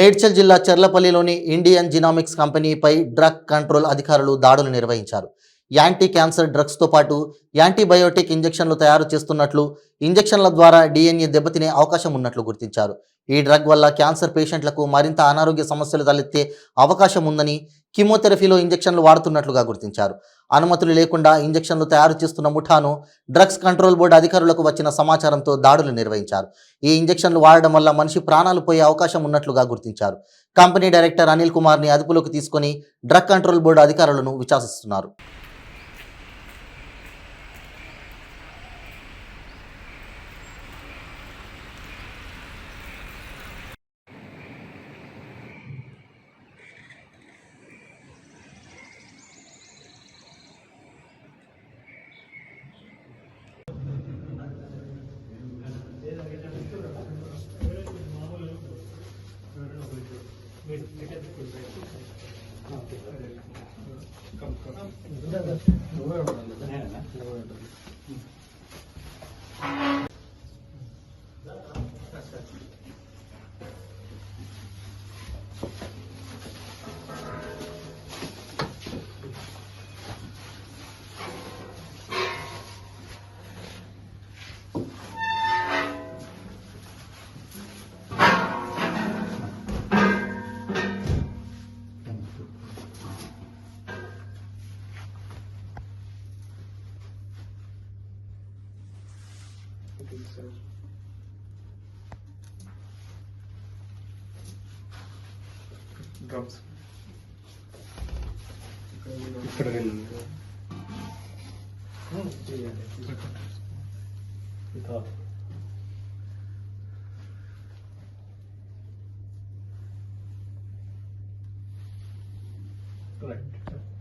మేడ్చల్ జిల్లా చర్లపల్లిలోని Indian జినామిక్స్ కంపెనీపై drug control అధికారులు దాడులు నిర్వహించారు. యాంటీ క్యాన్సర్ డ్రగ్స్తో పాటు యాంటీబయోటిక్ ఇంజెక్షన్లు తయారు చేస్తున్నట్లు, ఇంజెక్షన్ల ద్వారా DNA దెబ్బతినే అవకాశం ఉన్నట్లు గుర్తించారు. ఈ డ్రగ్ వల్ల క్యాన్సర్ పేషెంట్లకు మరింత అనారోగ్య సమస్యలు తలెత్తే అవకాశం ఉందని, కీమోథెరపీలో ఇంజెక్షన్లు వాడుతున్నట్లుగా గుర్తించారు. అనుమతులు లేకుండా ఇంజెక్షన్లు తయారు చేస్తున్న ముఠాను డ్రగ్స్ కంట్రోల్ బోర్డు అధికారులకు వచ్చిన సమాచారంతో దాడులు నిర్వహించారు. ఈ ఇంజెక్షన్లు వాడడం వల్ల మనిషి ప్రాణాలు పోయే అవకాశం ఉన్నట్లుగా గుర్తించారు. కంపెనీ డైరెక్టర్ అనిల్ కుమార్ని అదుపులోకి తీసుకొని డ్రగ్ కంట్రోల్ బోర్డు అధికారులను విచారిస్తున్నారు. డ్రమ్స్ ఇక్కడ రైట్